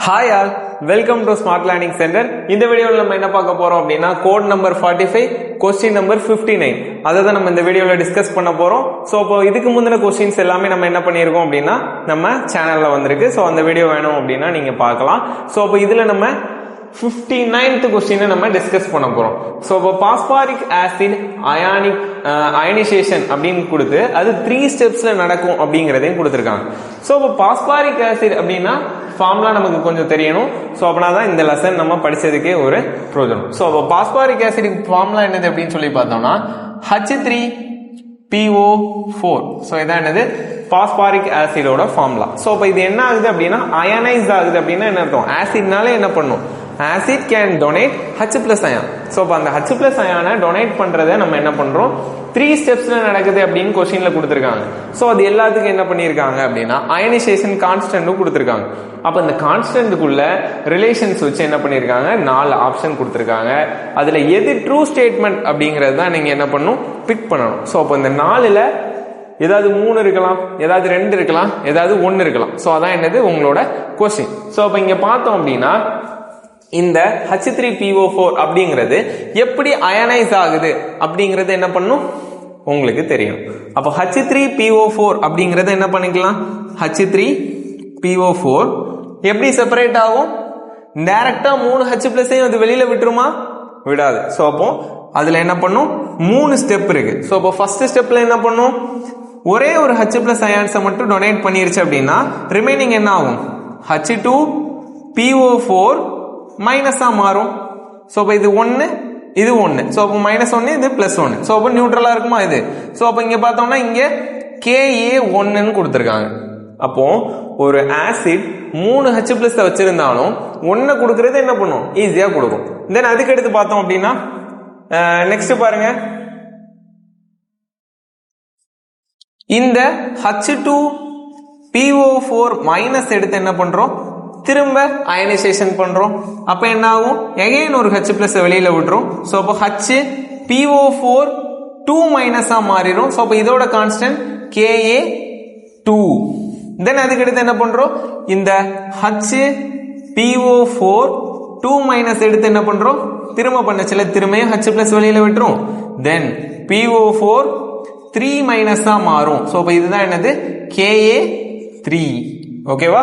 Hi all, welcome to Smart Learning Center. இந்த வீடியோல நம்ம என்ன பார்க்க போறோம் அப்படினா கோட் நம்பர் 45 क्वेश्चन நம்பர் 59 அத தான் நம்ம இந்த வீடியோல டிஸ்கஸ் பண்ண போறோம். சோ இப்போ இதுக்கு முந்தின क्वेश्चंस எல்லாமே நம்ம என்ன பண்ணியிருக்கோம் அப்படினா நம்ம சேனல்ல வந்திருக்கு. சோ அந்த வீடியோ வேணும் அப்படினா நீங்க பார்க்கலாம். சோ இப்போ இதுல நம்ம 59th क्वेश्चन நம்ம டிஸ்கஸ் பண்ண போறோம். சோ இப்போ பாஸ்பாரிக் ஆசிட் அயனைசேஷன் அப்படினு கொடுத்து அது 3 ஸ்டெப்ஸ்ல நடக்கும் அப்படிங்கறதையும் கொடுத்திருக்காங்க. சோ இப்போ பாஸ்பாரிக் ஆசிட் அப்படினா ஃபார்முலா நமக்கு கொஞ்சம் தெரியணும். சோ அப்பனாதான் இந்த லெசன் நம்ம படிச்சதுக்கே ஒரு பிரயோஜனம். சோ இப்போ பாஸ்பாரிக் ஆசிட்க்கு ஃபார்முலா என்னது அப்படினு சொல்லி பார்த்தோம்னா H3PO4. சோ இதான் என்னது பாஸ்பாரிக் ஆசிடோட ஃபார்முலா. சோ இப்போ இது என்ன ஆகுது அப்படினா அயனைஸ் ஆகுது அப்படினா என்ன அர்த்தம்? ஆசிட்னால என்ன பண்ணும்? Acid can donate H plus ion. So அந்த H plus ion donate பண்றதை நம்ம என்ன பண்றோம்? 3 ஸ்டெப்ஸ்ல நடக்குது அப்படின்னு क्वेश्चनல கொடுத்திருக்காங்க. சோ அது எல்லாத்துக்கும் என்ன பண்ணிருக்காங்க அப்படினா அயனைசேஷன் கான்ஸ்டன்ட் கொடுத்திருக்காங்க. அப்ப இந்த கான்ஸ்டன்ட்க்குள்ள ரிலேஷன்ஸ் வச்சு என்ன பண்ணிருக்காங்க? 4 ஆப்ஷன் கொடுத்திருக்காங்க. அதுல எது ட்ரூ ஸ்டேட்மெண்ட் அப்படிங்கறது தான் நீங்க என்ன பண்ணணும்? பிக் பண்ணணும். சோ அப்ப இந்த 4ல ஏதாவது 3 இருக்கலாம், ஏதாவது 2 இருக்கலாம், ஏதாவது 1 இருக்கலாம். சோ அதான் என்னது உங்களோட क्वेश्चन. சோ அப்ப இங்க பார்த்தோம் அப்படினா இந்த H3PO4 அப்படிங்கிறது எப்படி அயனைஸ் ஆகுது அப்படிங்கறது என்ன பண்ணும் உங்களுக்கு தெரியும். அப்ப H3PO4 அப்படிங்கறது என்ன பண்ணிக்கலாம்? H3PO4 எப்படி செப்பரேட் ஆகும்? டைரக்டா 3 H+ அது வெளியில விட்டுருமா? விடாது. சோ அப்போ அதுல என்ன பண்ணும்? 3 ஸ்டெப் இருக்கு. சோ அப்போ ஃபர்ஸ்ட் ஸ்டெப்ல என்ன பண்ணும்? ஒரே ஒரு H+ அயான்ஸை மட்டும் டொனேட் பண்ணிருச்சு அப்படின்னா ரிமைனிங் என்ன ஆகும்? H2PO4 மைனஸா மாறும். சோ அப்ப இது 1 இது 1. சோ அப்ப -1 இது +1. சோ அப்ப நியூட்ரலா இருக்குமா இது? சோ அப்ப இங்க பார்த்தோம்னா இங்க Ka1 ன்னு கொடுத்திருக்காங்க. அப்போ ஒரு ஆசிட் 3 H+ வச்சிருந்தாலும் 1 கொடுக்கிறது என்ன பண்ணும்? ஈஸியா கொடுக்கும். தென் அதுக்கு எடுத்து பார்த்தோம் அப்படின்னா நெக்ஸ்ட் பாருங்க, இந்த H2PO4 மைனஸ் எடுத்து என்ன பண்றோம்? திரும்ப அயனைசேஷன் பண்றோம். அப்ப என்ன ஆகும்? எகைன் ஒரு H+ வெளியில விட்டுரும். சோ அப்ப HPO4 2 மைனஸா மாறிடும். சோ அப்ப இதோட கான்ஸ்டன்ட் Ka2. தென் அதுக்கு அடுத்து என்ன பண்றோம்? இந்த HPO4 2 மைனஸ் எடுத்து என்ன பண்றோம்? திரும்ப பண்ணச்சல திரும்பியும் H+ வெளியில விட்டுரும். தென் PO4 3 மைனஸா மாறும். சோ அப்ப இதுதான் என்னது? Ka3. ஓகேவா?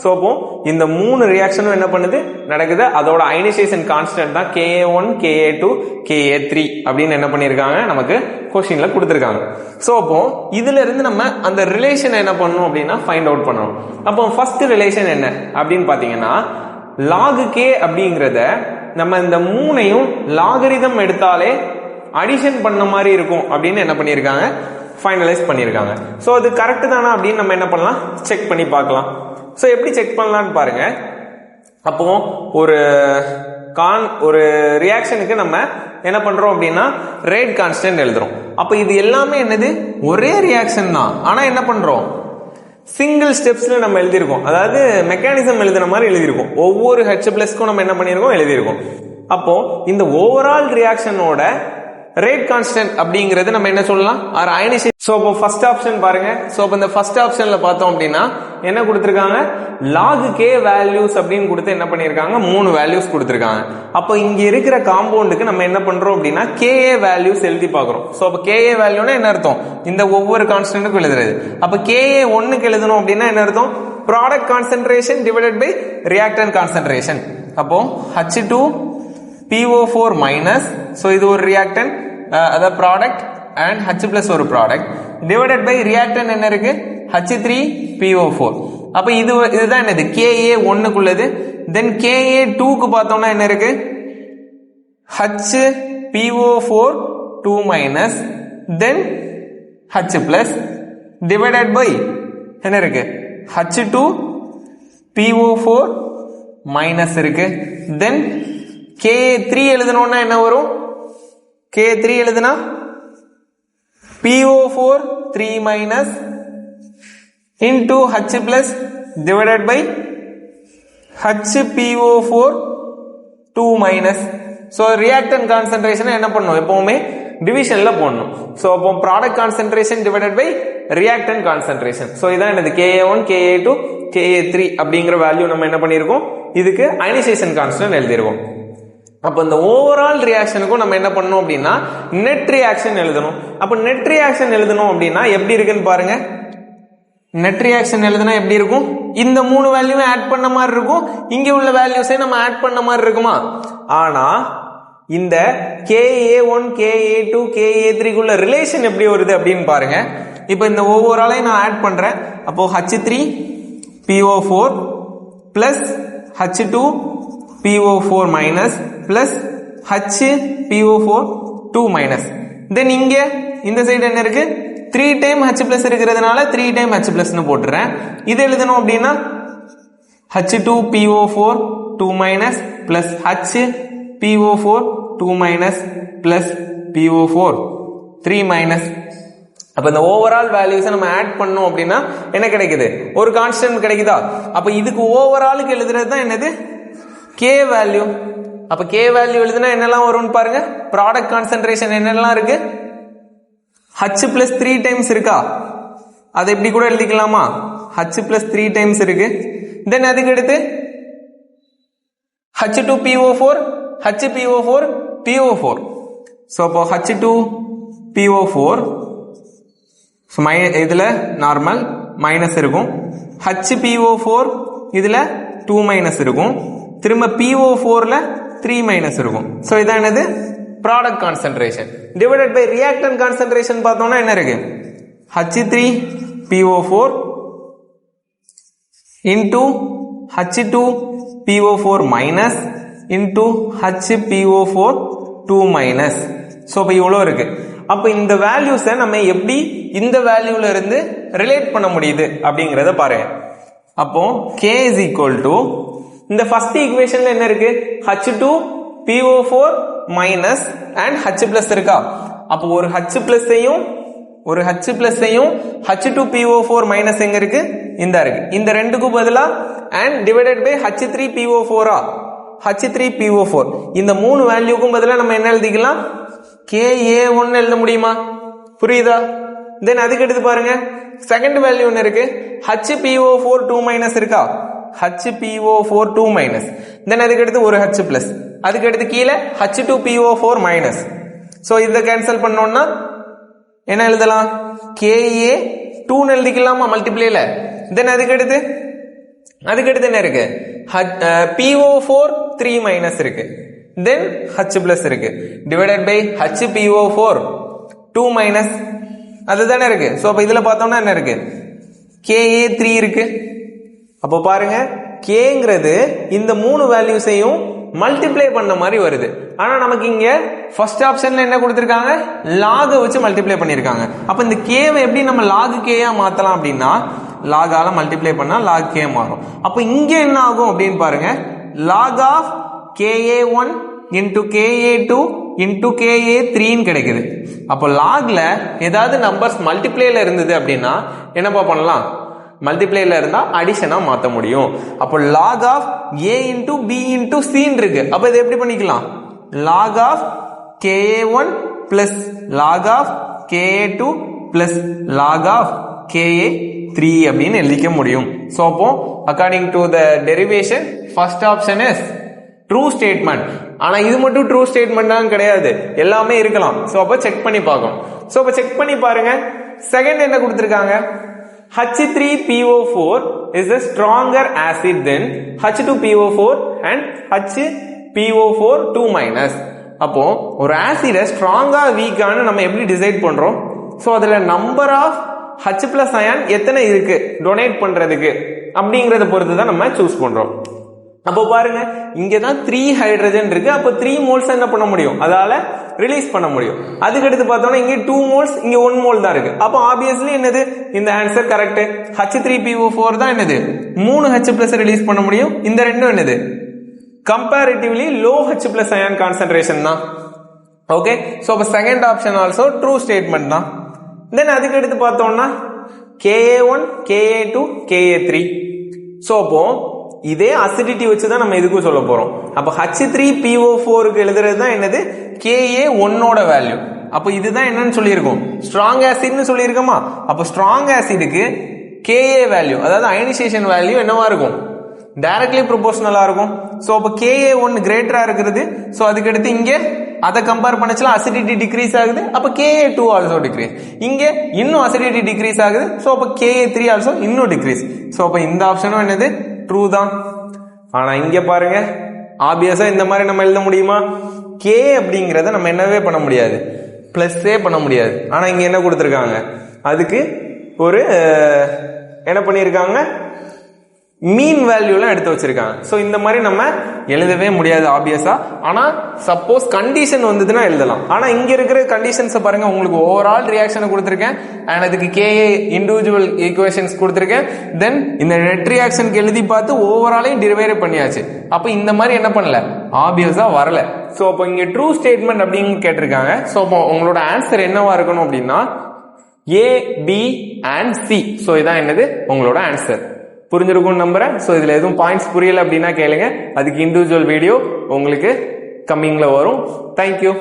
சோ அப்போ இந்த 3 ரியாக்ஷனும் என்ன பண்ணுது? நடக்குது. அதோட அயனைசேஷன் கான்ஸ்டன்ட் தான் Ka1, Ka2, Ka3 அப்படின்னு என்ன பண்ணிருக்காங்க? நமக்கு क्वेश्चनல கொடுத்திருக்காங்க. சோ அப்போ இதுல இருந்து நம்ம அந்த ரிலேஷன் என்ன பண்ணணும் அப்படின்னா ஃபைண்ட் அவுட் பண்ணணும். அப்போ ஃபர்ஸ்ட் ரிலேஷன் என்ன அப்படின்னு பாத்தீங்கன்னா log k அப்படிங்கறத நம்ம இந்த 3ஐயும் லாகரிதம் எடுத்தாலே அடிஷன் பண்ண மாதிரி இருக்கும் அப்படின்னு என்ன பண்ணிருக்காங்க? ஃபைனலைஸ் பண்ணிருக்காங்க. சோ அது கரெக்ட் தானா அப்படின்னு நம்ம என்ன பண்ணலாம்? செக் பண்ணி பார்க்கலாம். சோ எப்படி செக் பண்ணலாம்னு பாருங்க. அப்போ ஒரு ரியாக்ஷனுக்கு நம்ம என்ன பண்றோம் அப்படின்னா ரேட் கான்ஸ்டன்ட் எழுதுறோம். அப்ப இது எல்லாமே என்னது? ஒரே ரியாக்ஷன் தான். ஆனா என்ன பண்றோம்? சிங்கிள் ஸ்டெப்ஸ்ல நம்ம எழுதியிருக்கோம். அதாவது மெக்கானிசம் எழுதுன மாதிரி எழுதியிருக்கோம். ஒவ்வொரு H+க்கும் நம்ம என்ன பண்ணியிருக்கோம்? எழுதியிருக்கோம். அப்போ இந்த ஓவரால் ரியாக்ஷனோட ரேட் கான்ஸ்டன்ட் அப்படிங்கிறது நம்ம என்ன சொல்லலாம்? Or ionisation. சோ அப்போ ஃபர்ஸ்ட் ஆப்ஷன் பாருங்க. சோ அப்போ இந்த ஃபர்ஸ்ட் ஆப்ஷன்ல பார்த்தோம் அப்படின்னா என்ன கொடுத்திருக்காங்க? log k வேல்யூஸ் அப்படின்னு கொடுத்து என்ன பண்ணிருக்காங்க? 3 வேல்யூஸ் கொடுத்திருக்காங்க. அப்போ இங்க இருக்கிற காம்பவுண்டுக்கு நம்ம என்ன பண்றோம் அப்படின்னா Ka வேல்யூஸ் எழுதி பார்க்கறோம். சோ அப்போ Ka வேல்யூனா என்ன அர்த்தம்? இந்த ஒவ்வொரு கான்ஸ்டன்ட்க்கும் எழுதுறது. அப்போ Ka1க்கு எழுதணும் அப்படின்னா என்ன அர்த்தம்? Product concentration divided by reactant concentration. அப்போ H2PO4 மைனஸ், சோ இது ஒரு ரியாக்டன்ட், அத ப்ராடக்ட் and H+ ஒரு ப்ராடக்ட் டிவைடட் பை ரியாக்டன்ட் என்ன இருக்கு? H3PO4. அப்ப இதுதான் என்னது? Ka1 குள்ளது. தென் Ka2 க்கு பார்த்தோம்னா என்ன இருக்கு? HPO4 2 minus then H+ divided by என்ன இருக்கு? H2PO4 மைனஸ் இருக்கு. தென் Ka3 எழுதணும்னா என்ன வரும்? Ka3 எழுதுனா PO4 3 minus into H+ divided by HPO4 2 minus. So reactant concentration என்ன பண்ணணும்? எப்பவுமே டிவிஷன்ல போடணும். சோ அப்போ product concentration divided by reactant concentration. So இதான் என்னது? Ka1, Ka2, Ka3 அப்படிங்கிற வேல்யூ நம்ம என்ன பண்ணிருக்கோம்? இதுக்கு அயனைசேஷன் கான்ஸ்டன்ட் எழுதிருவோம். அப்ப இந்த ஓவரால் ரியாக்ஷனுக்கும் நம்ம என்ன பண்ணணும் அப்படின்னா நெட் ரியாக்ஷன் எழுதணும். அப்ப நெட் ரியாக்ஷன் எழுதணும் அப்படின்னா எப்படி இருக்குன்னு பாருங்க. நெட் ரியாக்ஷன் எழுதுனா எப்படி இருக்கும்? இந்த மூணு வேல்யூவை ஆட் பண்ண மாதிரி இருக்கும், இங்க உள்ள வேல்யூஸை நம்ம ஆட் பண்ண மாதிரி இருக்குமா? ஆனா இந்த KA1 KA2 KA3 குள்ள ரிலேஷன் எப்படி வருது அப்படின்னு பாருங்க. இப்போ இந்த ஓவராலையும் நான் ஆட் பண்றேன். அப்போ H3PO4 plus H2 PO4 minus plus HPO4 2 minus. Then இங்க இந்த சைடு என்ன இருக்கு? 3 டைம் H பிளஸ் இருக்கிறதுனால 3 டைம் H பிளஸ்னு போட்டுறேன். இது எழுதணும் அப்படின்னா H2PO4 2 minus plus HPO4 2 minus plus PO4 3 minus. அப்ப இந்த ஓவரால் வேல்யூஸை நம்ம ஆட் பண்ணோம் அப்படின்னா என்ன கிடைக்குது? ஒரு கான்ஸ்டன்ட் கிடைக்குதா? அப்ப இதுக்கு ஓவராலுக்கு எழுதுறது தான் என்னது? K value. அப்ப K வேல்யூ எழுதுனா என்னெல்லாம் வரும்னு பாருங்க. ப்ராடக்ட் கான்சென்ட்ரேஷன் என்னெல்லாம் இருக்கு? H பிளஸ் 3 டைம்ஸ் இருக்கா? அதை எப்படி கூட எழுதிக்கலாமா? H பிளஸ் 3 டைம்ஸ் இருக்கு. தென் அதுக்கு அடுத்து H2PO4 HPO4 PO4. ஸோ அப்போ H2PO4 இதுல நார்மல் மைனஸ் இருக்கும், HPO4 இதுல 2 மைனஸ் இருக்கும், திரும்ப PO4ல 3 மைனஸ் இருக்கும். ஸோ இதான் என்னது? Product concentration divided by reactant concentration பார்த்தோம்னா என்ன இருக்கு? H3PO4 into H2PO4 minus into HPO4 2 minus. So இப்போ இவ்வளோ இருக்கு. அப்போ இந்த வேல்யூஸை நம்ம எப்படி இந்த வேல்யூல இருந்து ரிலேட் பண்ண முடியுது அப்படிங்கிறத பாருங்க. அப்போ K is equal to இந்த ஃபர்ஸ்ட் ஈக்குவேஷன்ல என்ன இருக்கு? H2PO4 minus and H plus இருக்கா? அப்போ ஒரு H பிளஸையும் H2PO4 மைனஸ் எங்க இருக்கு? இந்த இருக்கு. இந்த ரெண்டுக்கும் பதிலா and divided by H3PO4 H3PO4 இந்த மூணு வேல்யூக்கும் பதிலா நம்ம என்ன எழுதிக்கலாம்? KA1 எழுத முடியுமா? புரியுதா? தென் அதுக்கு எடுத்து பாருங்க. செகண்ட் வேல்யூ என்ன இருக்கு? HPO4 2 மைனஸ் இருக்கா? HPO4 2 minus. தென் அதுக்கு அடுத்து ஒரு H பிளஸ், அதுக்கு அடுத்து கீழே H2PO4 மைனஸ். ஸோ இதை கேன்சல் பண்ணோம்னா என்ன எழுதலாம்? KA2 எழுதிக்கலாமா மல்டிப்ளேல? தென் அதுக்கு அடுத்து என்ன இருக்கு? PO4 3 மைனஸ் இருக்கு, தென் H பிளஸ் இருக்கு, டிவைடட் பை HPO4 2 மைனஸ் அதுதானே இருக்கு. ஸோ அப்போ இதுல பார்த்தோம்னா என்ன இருக்கு? KA3 இருக்கு. அப்போ பாருங்க, Kங்கிறது இந்த மூணு வேல்யூஸையும் மல்டிப்ளை பண்ண மாதிரி வருது. ஆனா நமக்கு இங்க ஃபர்ஸ்ட் ஆப்ஷன்ல என்ன கொடுத்திருக்காங்க? லாக வச்சு மல்டிப்ளை பண்ணிருக்காங்க. அப்ப இந்த கேவை எப்படி நம்ம லாக் கேயா மாத்தலாம் அப்படின்னா லாகால மல்டிப்ளை பண்ணா லாக் கே மாறும். அப்ப இங்க என்ன ஆகும் அப்படின்னு பாருங்க. Lock of KA1 into KA2 into KA3 கிடைக்குது. அப்போ லாக்ல ஏதாவது நம்பர்ஸ் மல்டிப்ளேல இருந்தது அப்படின்னா என்னப்பா பண்ணலாம்? மல்டிப்ளேல இருந்தா அடிஷனா மாத்த முடியும். அப்போ log of A into B into C இருக்கு. அப்ப இதை எப்படி பண்ணிக்கலாம்? Log of KA1 plus log of KA2 plus log of KA3 அப்படின்னு எழுதிக்க முடியும். ஸோ அப்போ according to the derivation first option is true statement. ஆனா இது மட்டும் ட்ரூ ஸ்டேட்மெண்ட் தான் கிடையாது, எல்லாமே இருக்கலாம். ஸோ அப்போ செக் பண்ணி பார்க்கணும். ஸோ அப்போ செக் பண்ணி பாருங்க. செகண்ட் என்ன கொடுத்திருக்காங்க? H3PO4 is a stronger acid than H2PO4 and HPO4 2 minus. அப்போ ஒரு ஆசிட ஸ்ட்ராங்கா வீக்கான நம்ம எப்படி டிசைட் பண்றோம்? சோ அதுல number of H plus ion எத்தனை இருக்கு டொனேட் பண்றதுக்கு அப்படிங்கறத பொறுத்து தான் நம்ம சூஸ் பண்றோம். அப்போ பாருங்க, இங்கதான் 3 ஹைட்ரஜன் இருக்கு. அப்போ 3 மோல்ஸ் என்ன பண்ண முடியும்? அதால ரிலீஸ் பண்ண முடியும். அதுக்கு அடுத்து பார்த்தோம்னா இங்க 2 மோல்ஸ், இங்க 1 மோல் தான் இருக்கு. அப்போ ஆப்வியஸ்லி என்னது? இந்த ஆன்சர் கரெக்ட். H3PO4 தான் என்னது? 3 H பிளஸ் ரிலீஸ் பண்ண முடியும். இந்த ரெண்டும் என்னது? Comparatively low H plus ion concentration தான். ஓகே, சோ அப்ப second option also true statement தான். தென் அதுக்கு அடுத்து பார்த்தோம்னா KA1 KA2 KA3. சோ அப்போ இதே அசிடிட்டி வச்சு தான் நம்ம இதுக்கும் சொல்ல போறோம். அப்ப H3PO4க்கு எழுதுறது தான் என்னது? KA1ஓட வேல்யூ. அப்ப இதுதான் என்னன்னு சொல்லியிருக்கோம்? ஸ்ட்ராங் ஆசிட்னு சொல்லியிருக்கோமா? அப்ப ஸ்ட்ராங் ஆசிடுக்கு KA வேல்யூ, அதாவது அயனைசேஷன் வேல்யூ என்னவா இருக்கும்? டைரக்ட்லி ப்ரொபோஷனலா இருக்கும். ஸோ அப்போ KA1 கிரேட்டரா இருக்கிறது. ஸோ அதுக்கடுத்து இங்கே அதை கம்பேர் பண்ணச்சுல அசிடிட்டி டிக்ரீஸ் ஆகுது. அப்போ KA2 ஆல்சோ டிக்ரீஸ். இங்கே இன்னும் அசிடிட்டி டிக்ரீஸ் ஆகுது. ஸோ அப்போ KA3 ஆல்சோ இன்னும் டிக்ரீஸ். ஸோ அப்போ இந்த ஆப்ஷனும் என்னது ட்ரூ தான். ஆனா இங்க பாருங்க ஆப்வியஸா இந்த மாதிரி நம்ம எழுத முடியுமா? K அப்படிங்கறத நம்ம என்னவே பண்ண முடியாது, பிளஸ்ஸே பண்ண முடியாது. ஆனா இங்க என்ன கொடுத்துருக்காங்க, அதுக்கு ஒரு என்ன பண்ணியிருக்காங்க, மீன் வேல்யூலாம் எடுத்து வச்சிருக்காங்க. ஸோ இந்த மாதிரி நம்ம எழுதவே முடியாது ஆப்வியஸா. ஆனா சப்போஸ் கண்டிஷன் வந்ததுன்னா எழுதலாம். ஆனா இங்க இருக்கிற கண்டிஷன்ஸை பாருங்க, உங்களுக்கு ஓவரால் ரியாக்ஷனை கொடுத்துருக்கேன் அண்ட் அதுக்கு KA இண்டிவிஜுவல் ஈக்குவேஷன்ஸ் கொடுத்துருக்கேன். தென் இந்த நெட் ரியாக்ஷனுக்கு எழுதி பார்த்து ஓவராலையும் டிரைவ் பண்ணியாச்சு. அப்ப இந்த மாதிரி என்ன பண்ணல, ஆப்வியஸா வரல. ஸோ அப்போ இங்க ட்ரூ ஸ்டேட்மெண்ட் அப்படின்னு கேட்டிருக்காங்க. ஸோ அப்போ உங்களோட ஆன்சர் என்னவா இருக்கணும் அப்படின்னா A, B and C. So இதான் என்னது உங்களோட ஆன்சர். புரிஞ்சிருக்கும் நம்புறேன். ஸோ இதுல எதுவும் பாயிண்ட்ஸ் புரியல அப்படின்னா கேளுங்க, அதுக்கு இண்டிவிஜுவல் வீடியோ உங்களுக்கு கம்மிங்ல வரும். தேங்க்யூ.